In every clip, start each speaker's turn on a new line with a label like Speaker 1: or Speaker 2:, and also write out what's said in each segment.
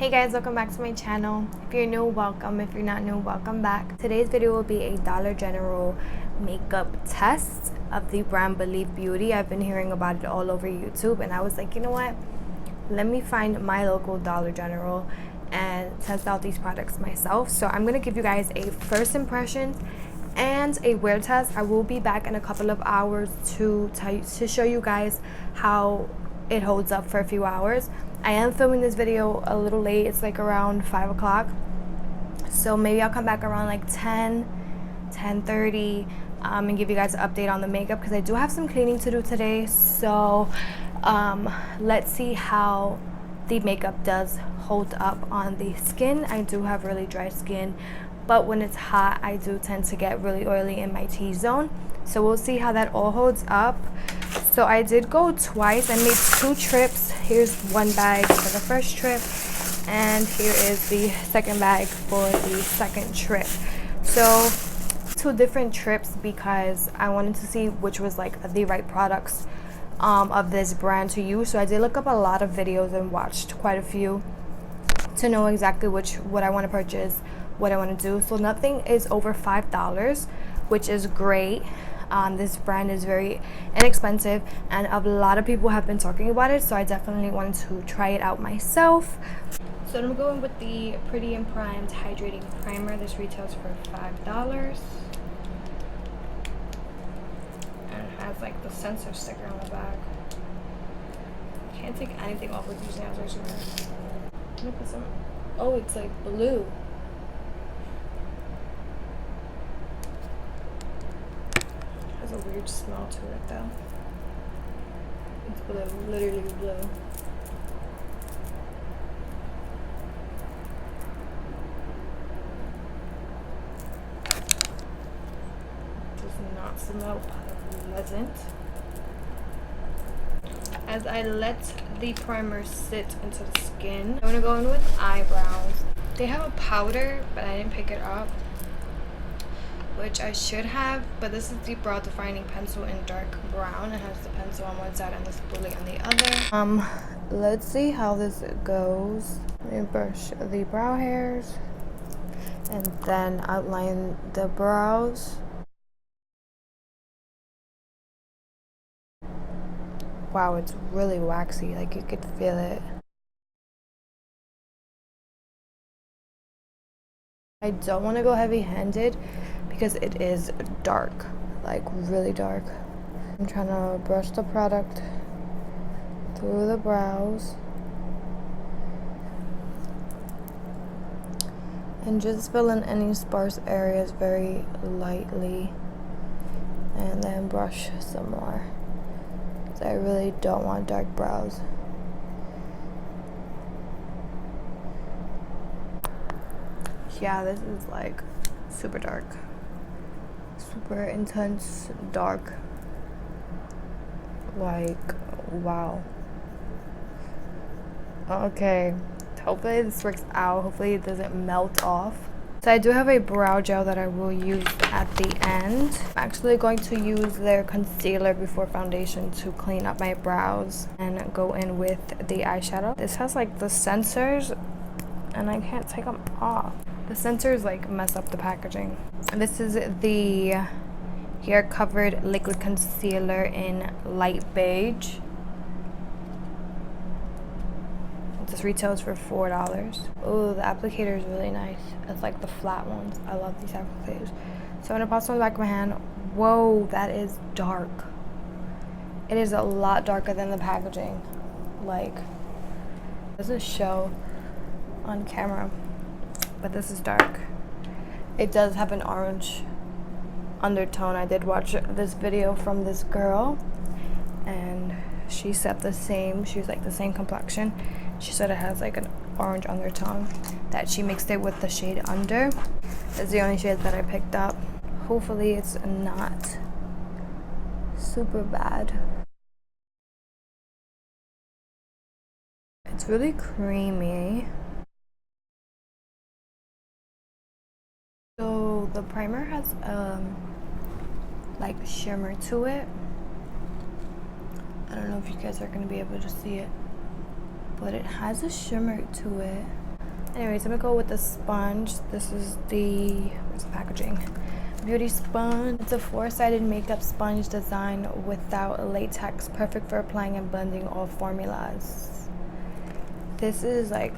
Speaker 1: Hey guys, welcome back to my channel. If you're new, welcome. If you're not new, welcome back. Today's video will be a Dollar General makeup test of the brand Believe Beauty. I've been hearing about it all over YouTube and I was like, you know what, let me find my local Dollar General and test out these products myself. So I'm going to give you guys a first impression and a wear test. I will be back in a couple of hours to show you guys how it holds up for a few hours. I am filming this video a little late. It's like around 5 o'clock, so maybe I'll come back around like 10:30 and give you guys an update on the makeup because I do have some cleaning to do today. So let's see how the makeup does hold up on the skin. I do have really dry skin, but when it's hot I do tend to get really oily in my T-zone, so we'll see how that all holds up. So I did go twice. I made 2 trips. Here's one bag for the first trip and here is the second bag for the second trip. So 2 different trips because I wanted to see which was like the right products of this brand to use. So I did look up a lot of videos and watched quite a few to know exactly what I want to purchase, what I want to do. So nothing is over $5, which is great. This brand is very inexpensive and a lot of people have been talking about it, so I definitely wanted to try it out myself. So I'm going with the Pretty and Primed Hydrating Primer. This retails for $5 and it has like the sensor sticker on the back. Can't take anything off with these nails, I swear. Look at some. Oh, it's like blue. A weird smell to it though. It's blue, literally blue. Does not smell pleasant. As I let the primer sit into the skin, I'm gonna go in with eyebrows. They have a powder, but I didn't pick it up, which I should have, but this is the brow defining pencil in dark brown. It has the pencil on one side and the spoolie on the other. Let's see how this goes. Let me brush the brow hairs and then outline the brows. Wow, it's really waxy, like you could feel it. I don't want to go heavy-handed because it is dark, like really dark. I'm trying to brush the product through the brows and just fill in any sparse areas very lightly and then brush some more because I really don't want dark brows. Yeah, this is like super dark, super intense dark, like wow. Okay, hopefully this works out. Hopefully it doesn't melt off. So I do have a brow gel that I will use at the end. I'm actually going to use their concealer before foundation to clean up my brows and go in with the eyeshadow. This has like the sensors and I can't take them off. The sensors like mess up the packaging. This is the Hair Covered Liquid Concealer in light beige. This retails for $4. Oh, the applicator is really nice. It's like the flat ones. I love these applicators. So I'm gonna pop some on the back of my hand. Whoa, that is dark. It is a lot darker than the packaging. Like, it doesn't show on camera, but this is dark. It does have an orange undertone. I did watch this video from this girl and she said the same. She was like the same complexion. She said it has like an orange undertone that she mixed it with the shade under. That's the only shade that I picked up. Hopefully it's not super bad. It's really creamy. So the primer has like shimmer to it. I don't know if you guys are going to be able to see it, but it has a shimmer to it. Anyways, I'm gonna go with the sponge. This is the, where's the packaging? Beauty sponge. It's a four-sided makeup sponge design without latex, perfect for applying and blending all formulas. This is like,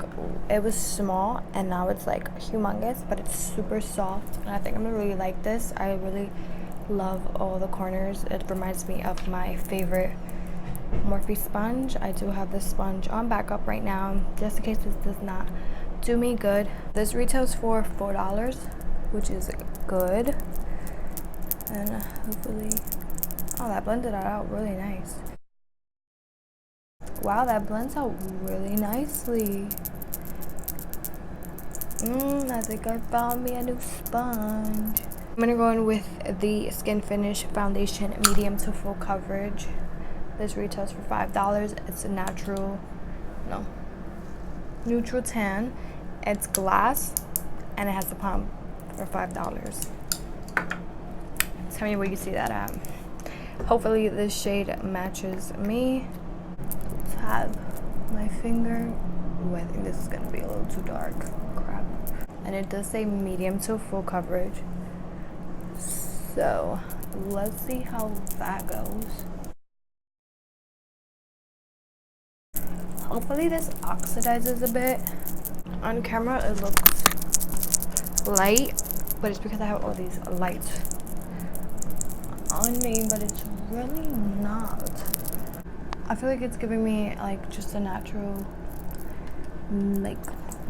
Speaker 1: it was small and now it's like humongous, but it's super soft and I think I'm gonna really like this. I really love all the corners. It reminds me of my favorite Morphe sponge. I do have this sponge on backup right now just in case this does not do me good. This retails for $4, which is good. And hopefully, oh, that blended out really nice. Wow, that blends out really nicely. I think I found me a new sponge. I'm gonna go in with the Skin Finish Foundation Medium to Full Coverage. This retails for $5. It's a neutral tan. It's glass and it has a pump for $5. Tell me where you see that at. Hopefully this shade matches me. Tab my finger. Ooh, I think this is gonna be a little too dark. Crap. And it does say medium to full coverage. So let's see how that goes. Hopefully this oxidizes a bit. On camera it looks light, but it's because I have all these lights on me, but it's really not. I feel like it's giving me like just a natural like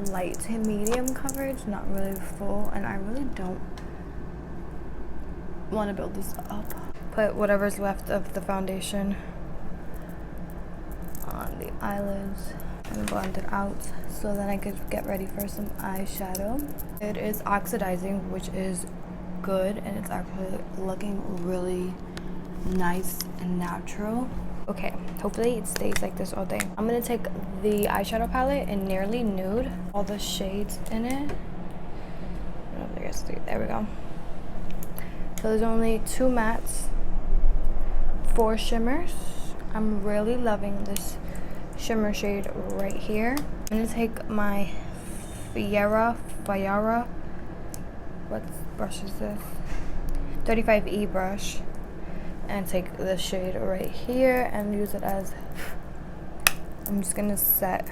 Speaker 1: light to medium coverage, not really full, and I really don't want to build this up. Put whatever's left of the foundation on the eyelids and blend it out so then I could get ready for some eyeshadow. It is oxidizing, which is good, and it's actually looking really nice and natural. Okay, hopefully it stays like this all day. I'm gonna take the eyeshadow palette in Nearly Nude, all the shades in it. There we go. So there's only 2 mattes, 4 shimmers. I'm really loving this shimmer shade right here. I'm gonna take my Fayara, what brush is this? 35E brush, and take the shade right here and use it as, I'm just gonna set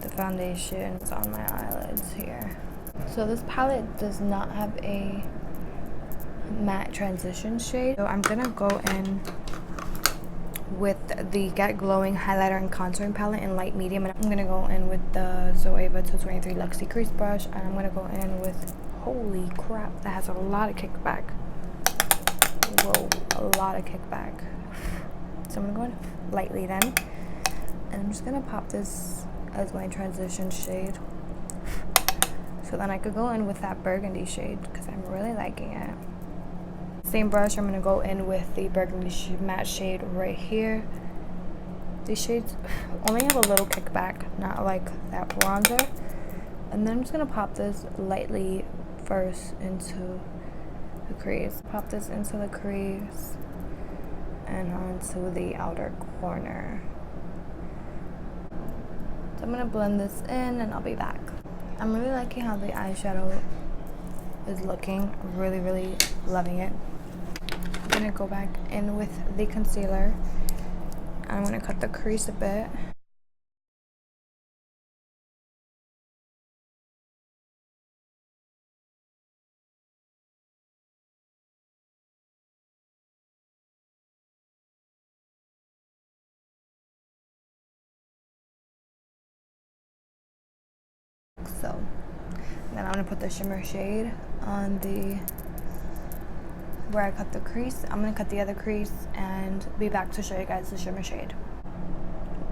Speaker 1: the foundations on my eyelids here. So this palette does not have a matte transition shade, so I'm gonna go in with the Get Glowing highlighter and contouring palette in light medium, and I'm gonna go in with the Zoeva 223 Luxie crease brush, and I'm gonna go in with, holy crap, that has a lot of kickback. Whoa, a lot of kickback. So I'm gonna go in lightly then, and I'm just gonna pop this as my transition shade, so then I could go in with that burgundy shade because I'm really liking it. Same brush, I'm gonna go in with the burgundy matte shade right here. These shades only have a little kickback, not like that bronzer. And then I'm just gonna pop this lightly first into the crease. Pop this into the crease and onto the outer corner. So I'm gonna blend this in and I'll be back. I'm really liking how the eyeshadow is looking. I'm really, really loving it. I'm gonna go back in with the concealer. I'm gonna cut the crease a bit. So then I'm gonna put the shimmer shade on the where I cut the crease. I'm gonna cut the other crease and be back to show you guys the shimmer shade.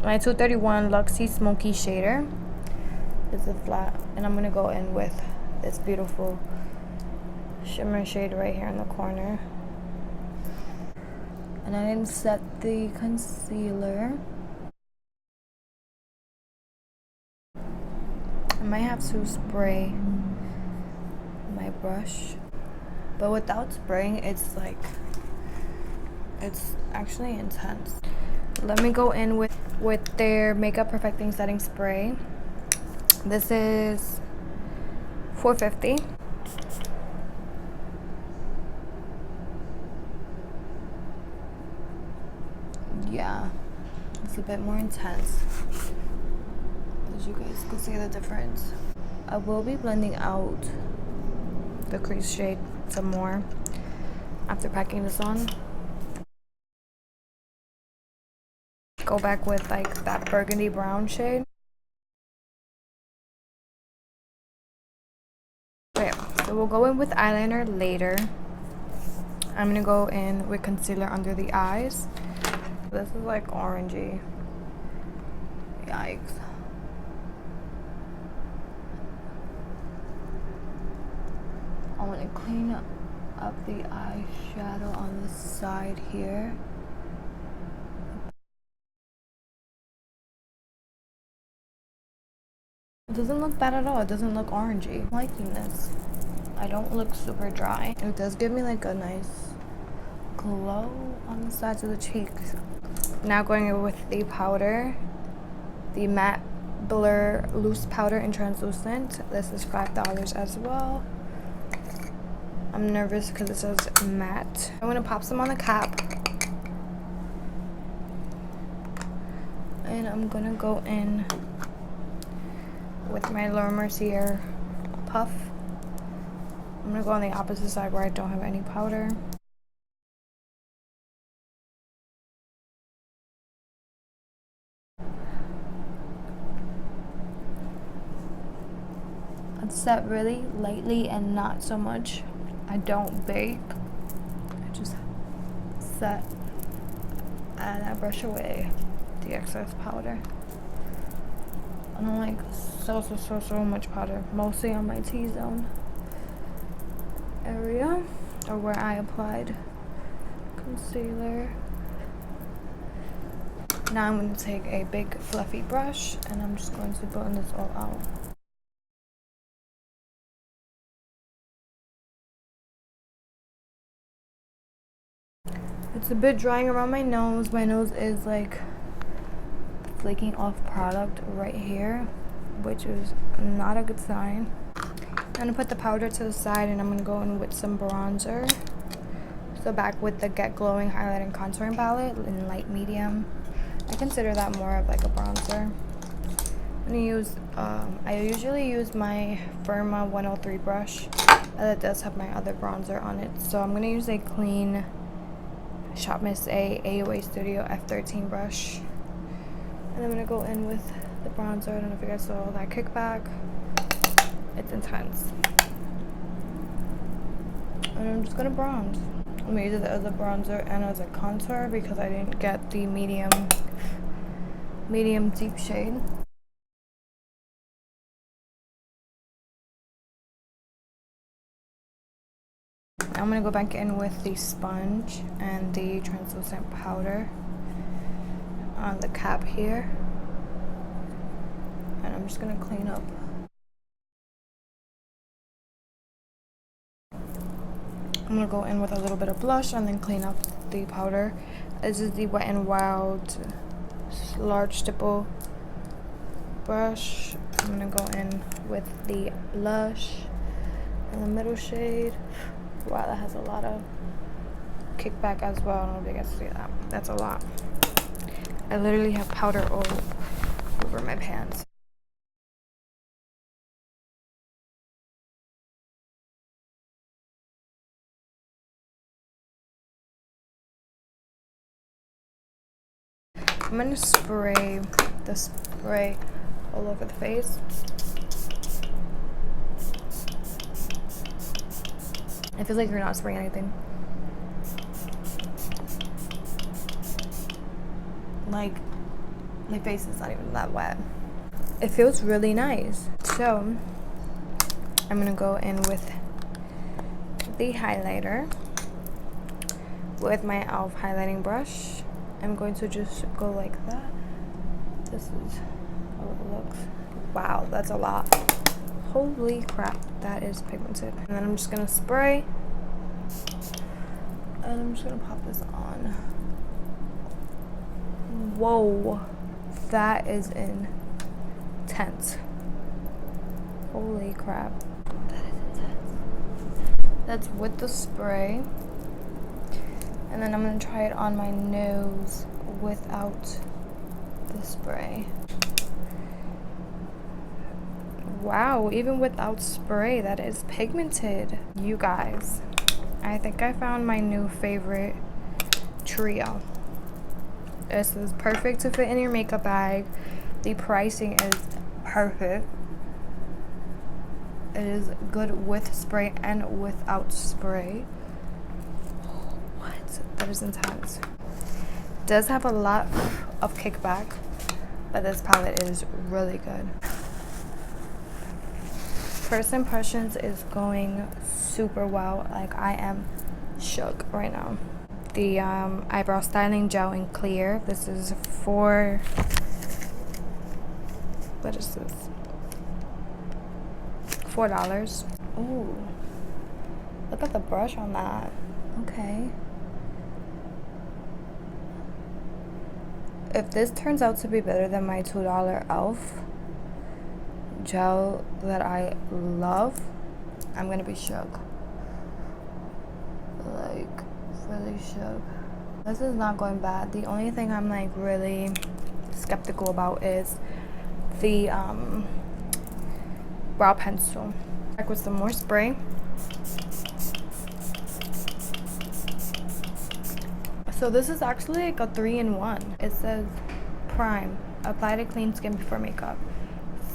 Speaker 1: My 231 Luxie Smoky Shader is a flat, and I'm gonna go in with this beautiful shimmer shade right here in the corner. And I didn't set the concealer. I might have to spray my brush, but without spraying, it's like, it's actually intense. Let me go in with their Makeup Perfecting Setting Spray. This is $4.50. Yeah, it's a bit more intense, as you guys can see the difference. I will be blending out the crease shade some more after packing this on. Go back with like that burgundy brown shade. Okay, so we'll go in with eyeliner later. I'm gonna go in with concealer under the eyes. This is like orangey. Yikes. I want to clean up the eyeshadow on this side here. It doesn't look bad at all. It doesn't look orangey. I'm liking this. I don't look super dry. It does give me like a nice glow on the sides of the cheeks. Now going in with the powder, the matte blur loose powder in translucent. This is $5 as well. I'm nervous because it says matte. I'm gonna pop some on the cap, and I'm gonna go in with my Laura Mercier puff. I'm gonna go on the opposite side where I don't have any powder. It's set really lightly and not so much. I don't bake. I just set and I brush away the excess powder. I don't like so much powder. Mostly on my T-zone area, or where I applied concealer. Now I'm going to take a big fluffy brush and I'm just going to blend this all out. It's a bit drying around my nose. My nose is like flaking off product right here, which is not a good sign. I'm gonna put the powder to the side and I'm gonna go in with some bronzer. So back with the Get Glowing Highlight and Contouring Palette in light medium. I consider that more of like a bronzer. I'm gonna use, I usually use my Firma 103 brush. That does have my other bronzer on it. So I'm gonna use a clean Shop Miss A AOA Studio F13 brush. And I'm gonna go in with the bronzer. I don't know if you guys saw that kickback. It's intense. And I'm just gonna bronze. I'm gonna use it as a bronzer and as a contour because I didn't get the medium deep shade. I'm gonna go back in with the sponge and the translucent powder on the cap here, and I'm just gonna clean up. I'm gonna go in with a little bit of blush and then clean up the powder. This is the Wet n Wild large stipple brush. I'm gonna go in with the blush in the middle shade. Wow, that has a lot of kickback as well. I don't know if you guys see that. That's a lot. I literally have powder all over my pants. I'm gonna spray the spray all over the face. It feels like you're not spraying anything. Like, my face is not even that wet. It feels really nice. So, I'm gonna go in with the highlighter with my e.l.f. highlighting brush. I'm going to just go like that. This is how it looks. Wow, that's a lot. Holy crap, that is pigmented. And then I'm just gonna spray. And I'm just gonna pop this on. Whoa, that is intense. Holy crap. That is intense. That's with the spray. And then I'm going to try it on my nose without the spray. Wow, even without spray, that is pigmented. You guys, I think I found my new favorite trio. This is perfect to fit in your makeup bag. The pricing is perfect. It is good with spray and without spray. What? That is intense. Does have a lot of kickback, but this palette is really good. First impressions is going super well. Like, I am shook right now. The eyebrow styling gel in clear. This is for, what is this? $4. Ooh, look at the brush on that. Okay. If this turns out to be better than my $2 e.l.f. gel that I love, I'm gonna be shook. Like, really shook. This is not going bad. The only thing I'm like really skeptical about is the brow pencil. Back with some more spray. So this is actually like a 3-in-1. It says prime, apply to clean skin before makeup.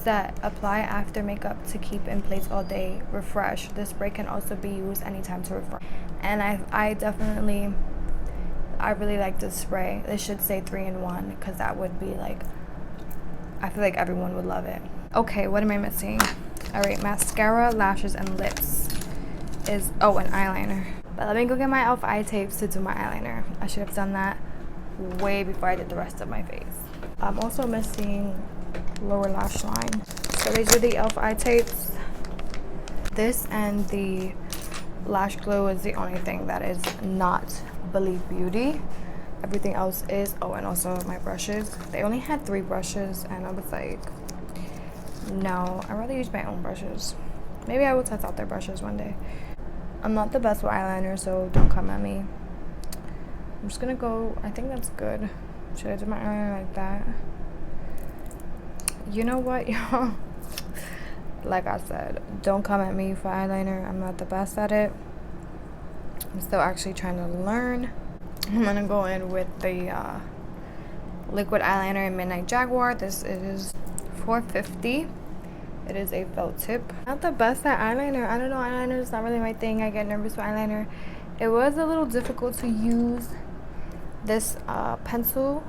Speaker 1: Set, apply after makeup to keep in place all day. Refresh, this spray can also be used anytime to refresh. And I really like this spray. It should say 3-in-1 because that would be like, I feel like everyone would love it. Okay, what am I missing? All right, mascara, lashes, and lips is, oh, an eyeliner. But let me go get my e.l.f. eye tapes to do my eyeliner. I should have done that way before I did the rest of my face. I'm also missing lower lash line. So these are the e.l.f. eye tapes. This and the lash glue is the only thing that is not Believe Beauty. Everything else is, oh, and also my brushes. They only had 3 brushes and I was like, no, I'd rather use my own brushes. Maybe I will test out their brushes one day. I'm not the best with eyeliner, so don't come at me. I'm just gonna go, I think that's good. Should I do my eyeliner like that? You know what, y'all? Like I said, don't come at me for eyeliner. I'm not the best at it. I'm still actually trying to learn. I'm gonna go in with the liquid eyeliner in Midnight Jaguar. This is $4.50. It is a felt tip. Not the best at eyeliner. I don't know, eyeliner is not really my thing. I get nervous with eyeliner. It was a little difficult to use this pencil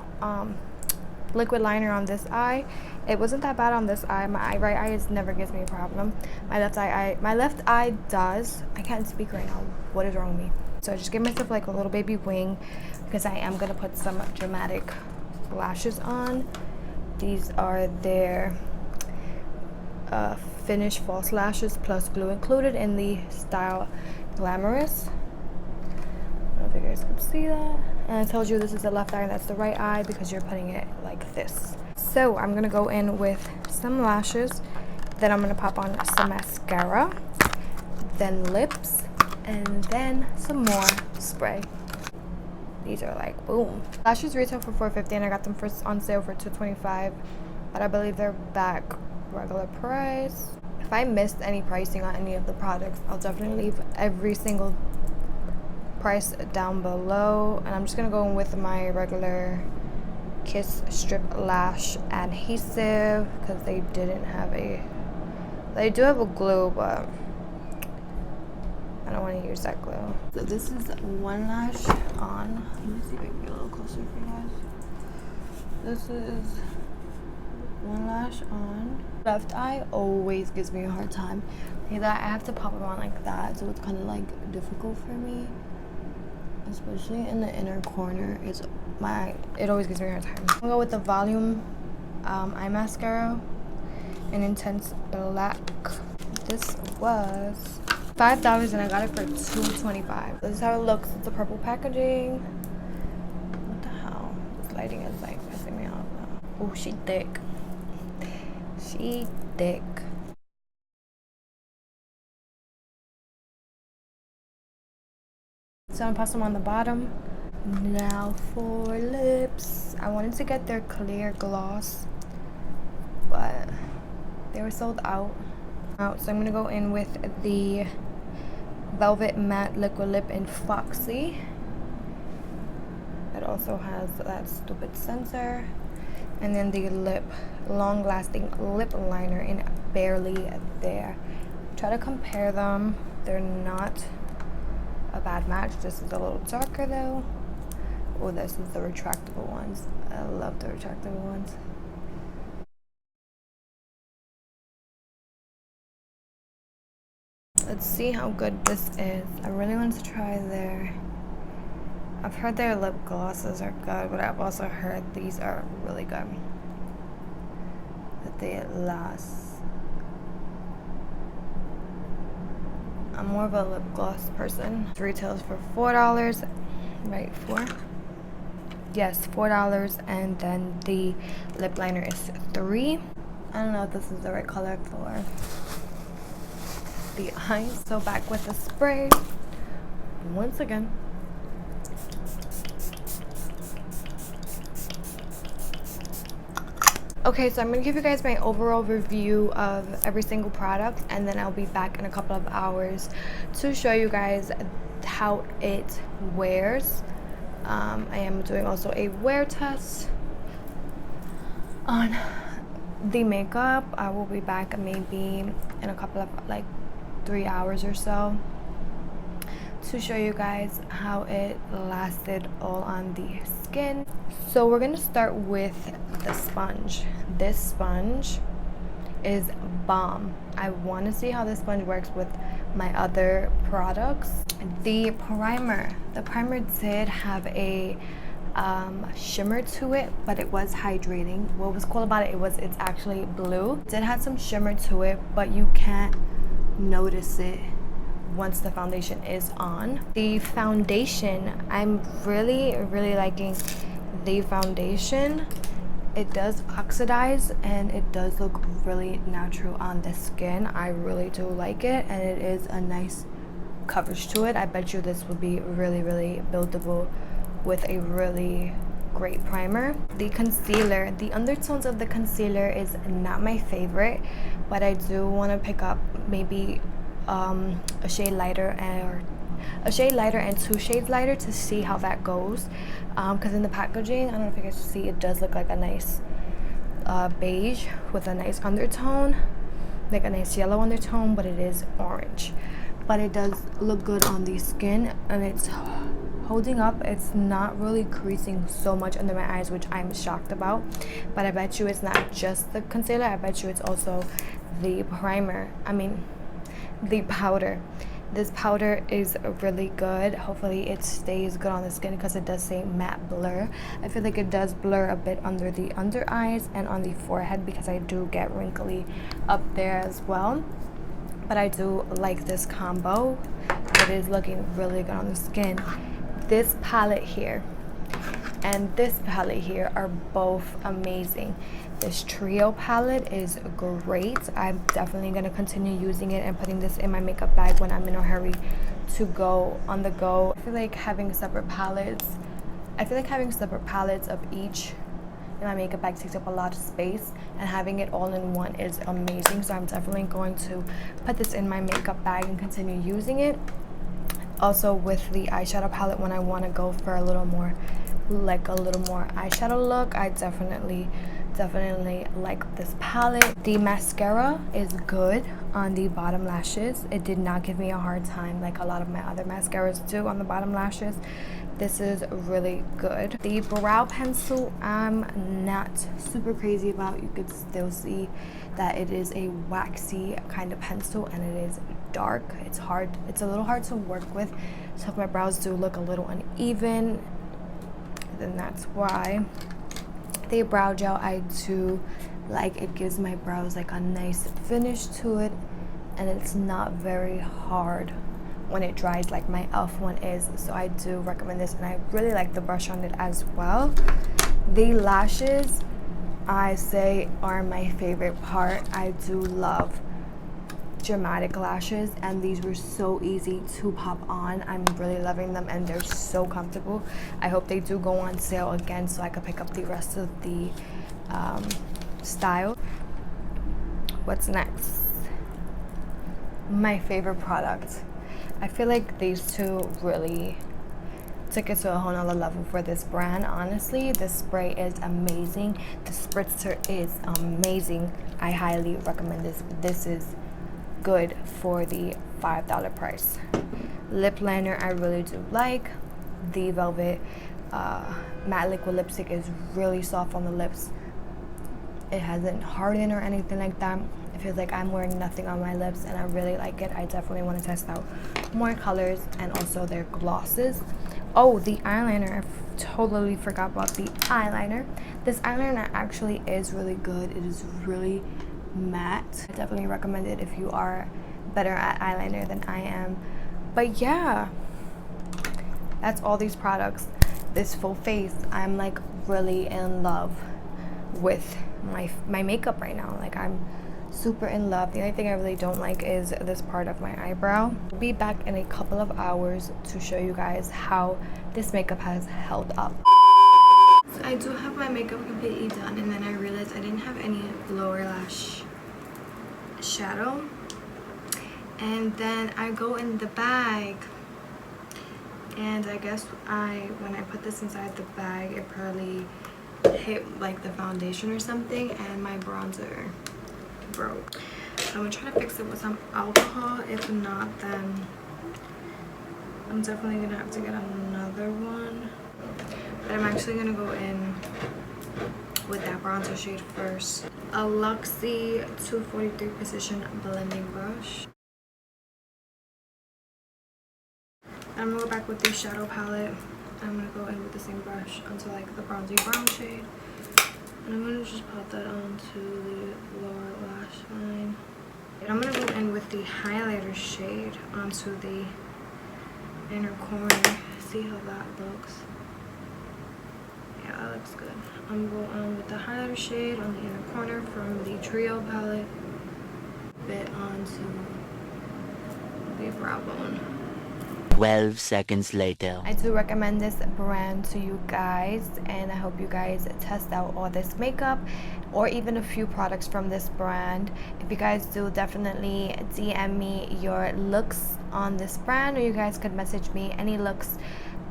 Speaker 1: liquid liner on this eye. It wasn't that bad on this eye. My right eye never gives me a problem. My left eye does. I can't speak right now. What is wrong with me? So I just give myself like a little baby wing because I am gonna put some dramatic lashes on. These are their finished false lashes plus glue included in the style Glamorous. I don't know if you guys can see that. And I told you this is the left eye and that's the right eye because you're putting it like this. So I'm gonna go in with some lashes, then I'm gonna pop on some mascara, then lips, and then some more spray. These are like boom. Lashes retail for $4.50 and I got them first on sale for $2.25, but I believe they're back regular price. If I missed any pricing on any of the products, I'll definitely leave every single price down below. And I'm just gonna go in with my regular Kiss Strip Lash Adhesive because they didn't have a, they do have a glue, but I don't want to use that glue. So this is one lash on. Let me see if I can get a little closer for you guys. This is one lash on. Left eye always gives me a hard time. I have to pop it on like that, so it's kind of like difficult for me, especially in the inner corner. It always gives me a hard time. I'm gonna go with the Volume eye mascara in Intense Black. This was $5 and I got it for $2.25. This is how it looks. It's a purple packaging. What the hell? This lighting is like pissing me off now. Oh, she thick. She thick. So I'm put them on the bottom. Now for lips. I wanted to get their clear gloss, but they were sold out. So I'm gonna go in with the Velvet Matte Liquid Lip in Foxy. It also has that stupid sensor. And then the long lasting lip liner in Barely There. Try to compare them. They're not a bad match. This is a little darker though. Oh, this is the retractable ones. I love the retractable ones. Let's see how good this is. I really want to try I've heard their lip glosses are good, but I've also heard these are really good. That they last. I'm more of a lip gloss person. It retails for $4, right? Yes, $4, and then the lip liner is $3. I don't know if this is the right color for the eyes. So back with the spray once again. Okay, so I'm gonna give you guys my overall review of every single product, and then I'll be back in a couple of hours to show you guys how it wears. I am doing also a wear test on the makeup. I will be back maybe in a couple of 3 hours or so to show you guys how it lasted all on the skin. So we're gonna start with the sponge. This sponge is bomb. I want to see how this sponge works with my other products. The primer did have a shimmer to it, but it was hydrating. What was cool about it, it's actually blue. It did have some shimmer to it, but you can't notice it once the foundation is on. The foundation, I'm really liking the foundation. It does oxidize and it does look really natural on the skin. I really do like it, and it is a nice coverage to it. I bet you this would be really buildable with a really great primer. The concealer, the undertones of the concealer is not my favorite, but I do want to pick up maybe a shade lighter and 2 shades lighter to see how that goes, because in the packaging, I don't know if you guys see, it does look like a nice beige with a nice undertone, like a nice yellow undertone, but it is orange. But it does look good on the skin, and it's holding up. It's not really creasing so much under my eyes, which I'm shocked about. But I bet you it's not just the concealer. I bet you it's also the primer. I mean, the powder. This powder is really good. Hopefully it stays good on the skin, because it does say matte blur. I feel like it does blur a bit under the under eyes and on the forehead, because I do get wrinkly up there as well. But I do like this combo. It is looking really good on the skin. This palette here and this palette here are both amazing. This trio palette is great. I'm definitely going to continue using it and putting this in my makeup bag when I'm in a hurry to go on the go. I feel like having separate palettes of each in my makeup bag takes up a lot of space, and having it all in one is amazing. So I'm definitely going to put this in my makeup bag and continue using it. Also with the eyeshadow palette, when I want to go for a little more eyeshadow look, I definitely like this palette. The mascara is good on the bottom lashes. It did not give me a hard time like a lot of my other mascaras do on the bottom lashes. This is really good. The brow pencil, I'm not super crazy about. You could still see that it is a waxy kind of pencil, and it is dark. It's a little hard to work with, so if my brows do look a little uneven, then that's why. The brow gel, I do like. It gives my brows like a nice finish to it, and it's not very hard when it dries like my e.l.f. one is. So I do recommend this, and I really like the brush on it as well. The lashes, I say, are my favorite part. I do love dramatic lashes, and these were so easy to pop on. I'm really loving them and they're so comfortable. I hope they do go on sale again so I could pick up the rest of the style. What's next? My favorite product. I feel like these two really took it to a whole nother level for this brand. Honestly, the spray is amazing. The spritzer is amazing. I highly recommend this. This is good for the $5 price. Lip liner I really do like. The Velvet matte liquid lipstick is really soft on the lips. It hasn't hardened or anything like that. It feels like I'm wearing nothing on my lips and I really like it. I definitely want to test out more colors and also their glosses. Oh, the eyeliner. I totally forgot about the eyeliner. This eyeliner actually is really good. It is really matte. I definitely recommend it if you are better at eyeliner than I am. But yeah, that's all these products. This full face, I'm like really in love with my makeup right now. Like, I'm super in love. The only thing I really don't like is this part of my eyebrow. I'll be back in a couple of hours to show you guys how this makeup has held up. So I do have my makeup completely done, and then I realized I didn't have any lower lash shadow, and then I go in the bag, and I guess when I put this inside the bag, it probably hit like the foundation or something, and my bronzer broke. So I'm gonna try to fix it with some alcohol. If not, then I'm definitely gonna have to get another one. But I'm actually gonna go in with that bronzer shade first. A Luxie 243 Precision blending brush. I'm gonna go back with the shadow palette. I'm gonna go in with the same brush onto like the bronzy brown shade. And I'm gonna just put that onto the lower lash line. And I'm gonna go in with the highlighter shade onto the inner corner. See how that looks. Yeah, that looks good. I'm gonna go on with the highlighter shade on the inner corner from the Trio palette. Bit onto the brow bone.
Speaker 2: 12 seconds later.
Speaker 1: I do recommend this brand to you guys, and I hope you guys test out all this makeup or even a few products from this brand. If you guys do, definitely DM me your looks on this brand, or you guys could message me any looks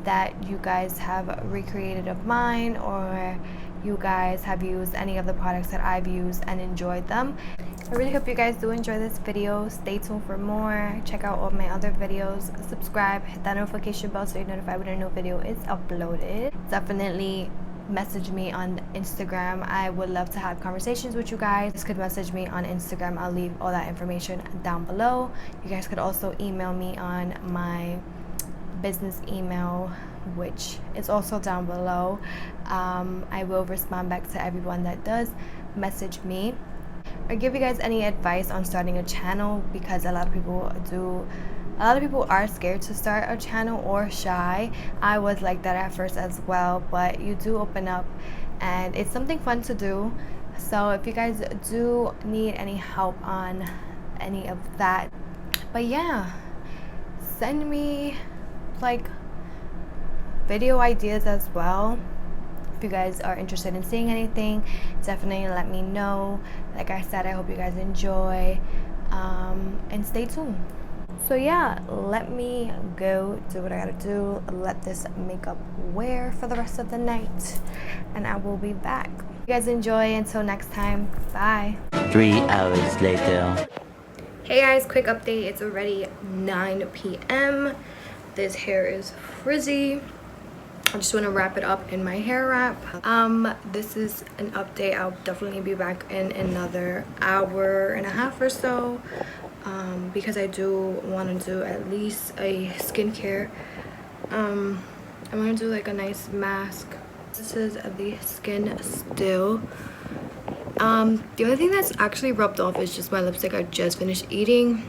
Speaker 1: that you guys have recreated of mine, or you guys have used any of the products that I've used and enjoyed them. I really hope you guys do enjoy this video. Stay tuned for more. Check out all my other videos. Subscribe, hit that notification bell so you're notified when a new video is uploaded. Definitely message me on Instagram. I would love to have conversations with you guys. You guys could message me on Instagram. I'll leave all that information down below. You guys could also email me on my business email, which is also down below. I will respond back to everyone that does message me, or give you guys any advice on starting a channel, because a lot of people are scared to start a channel or shy. I was like that at first as well, but you do open up and it's something fun to do. So if you guys do need any help on any of that, but yeah, send me like video ideas as well. If you guys are interested in seeing anything, definitely let me know. Like I said, I hope you guys enjoy, and stay tuned. So yeah, let me go do what I gotta do, let this makeup wear for the rest of the night, and I will be back. You guys enjoy. Until next time, bye.
Speaker 2: 3 hours later.
Speaker 1: Hey guys, quick update. It's already 9 p.m. This hair is frizzy. I just want to wrap it up in my hair wrap. This is an update. I'll definitely be back in another hour and a half or so, because I do want to do at least a skincare. I'm going to do like a nice mask. This is the Skin Still. The only thing that's actually rubbed off is just my lipstick I just finished eating.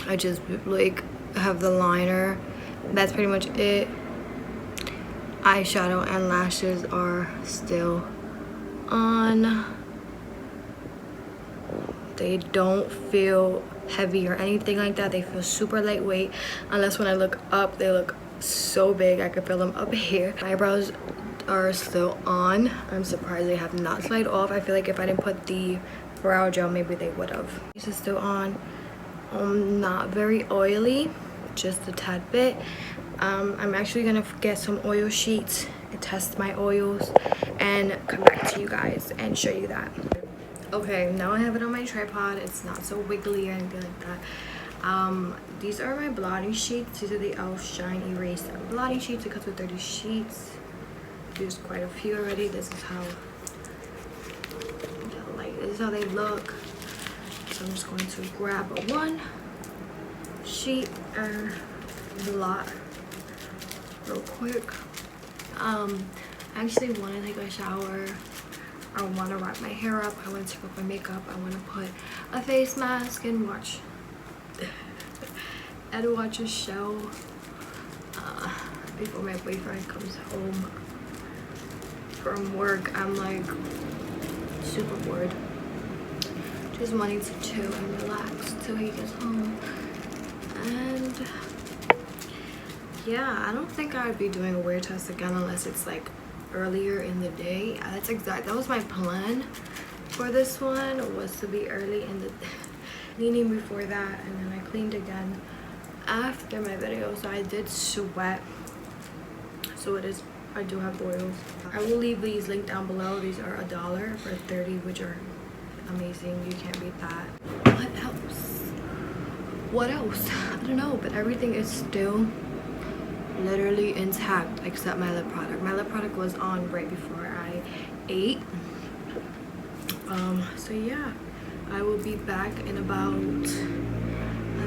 Speaker 1: I just like have the liner. That's pretty much it. Eyeshadow and lashes are still on. They don't feel heavy or anything like that. They feel super lightweight, unless when I look up they look so big. I could feel them up here. My eyebrows are still on. I'm surprised they have not slid off. I feel like if I didn't put the brow gel, maybe they would have. This is still on. Not very oily, just a tad bit. I'm actually gonna get some oil sheets and test my oils and come back to you guys and show you that. Okay, now I have it on my tripod. It's not so wiggly or anything like that. These are my blotting sheets. These are the e.l.f. Shine Erase blotting sheets. It comes with 30 sheets. Used quite a few already. This is how they look. So I'm just going to grab one sheet and blot real quick. I actually want to take a shower. I want to wrap my hair up. I want to take off my makeup. I want to put a face mask and watch a show before my boyfriend comes home from work. I'm like super bored, just wanting to chill and relax till he gets home. And yeah, I don't think I'd be doing a wear test again unless it's like earlier in the day. That was my plan for this one, was to be early in the cleaning before that, and then I cleaned again after my video. So I did sweat, so I do have oils. I will leave these linked down below. These are $1 for 30, which are amazing. You can't beat that. What else? I don't know, but everything is still literally intact except my lip product. My lip product was on right before I ate. So yeah, I will be back in about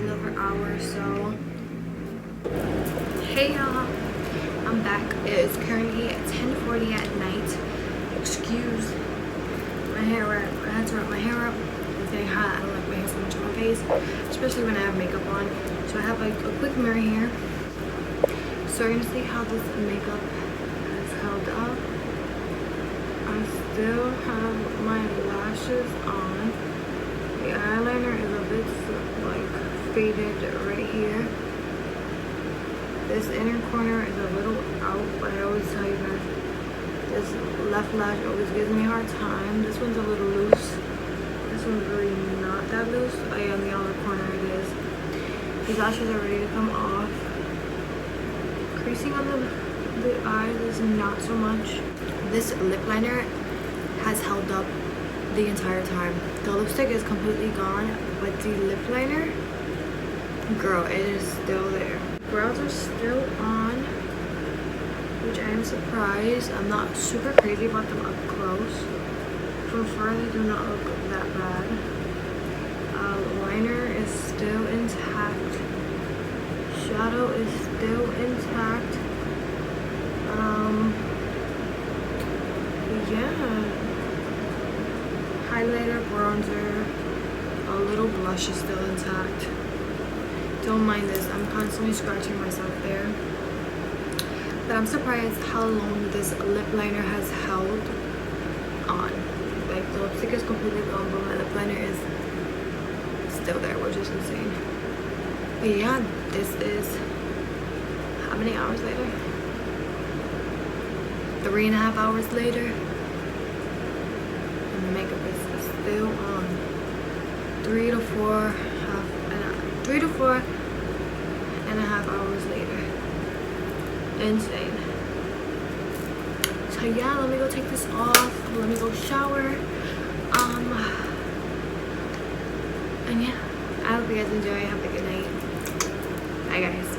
Speaker 1: another hour or so. Hey y'all, I'm back. It is currently at 10:40 at night. Excuse my hair wrap. I had to wrap my hair up. It's getting hot. I don't like my hair so much on my face, especially when I have makeup on. So I have like a quick mirror here. So we're gonna see how this makeup has held up. I still have my lashes on. The eyeliner is a bit like faded right here. This inner corner is a little out, but I always tell you guys, this left lash always gives me a hard time. This one's a little loose. This one's really not that loose. Oh yeah, on the other corner it is. These lashes are ready to come off. Creasing on the eyes is not so much. This lip liner has held up the entire time. The lipstick is completely gone, but the lip liner, girl, it is still there. Brows are still on, which I am surprised. I'm not super crazy about them up close. From far, they do not look that bad. Liner is still intact. Shadow is still intact. Yeah. Highlighter, bronzer, a little blush is still intact. Don't mind this, I'm constantly scratching myself there. But I'm surprised how long this lip liner has held on. Like, the lipstick is completely gone, but my lip liner is still there, which is insane. But yeah, this is how many hours later? 3.5 hours later. And the makeup is still on. 3 to 4.5 hours later. Insane. So yeah, let me go take this off. Let me go shower. And yeah, I hope you guys enjoy. Have a good night. Bye guys.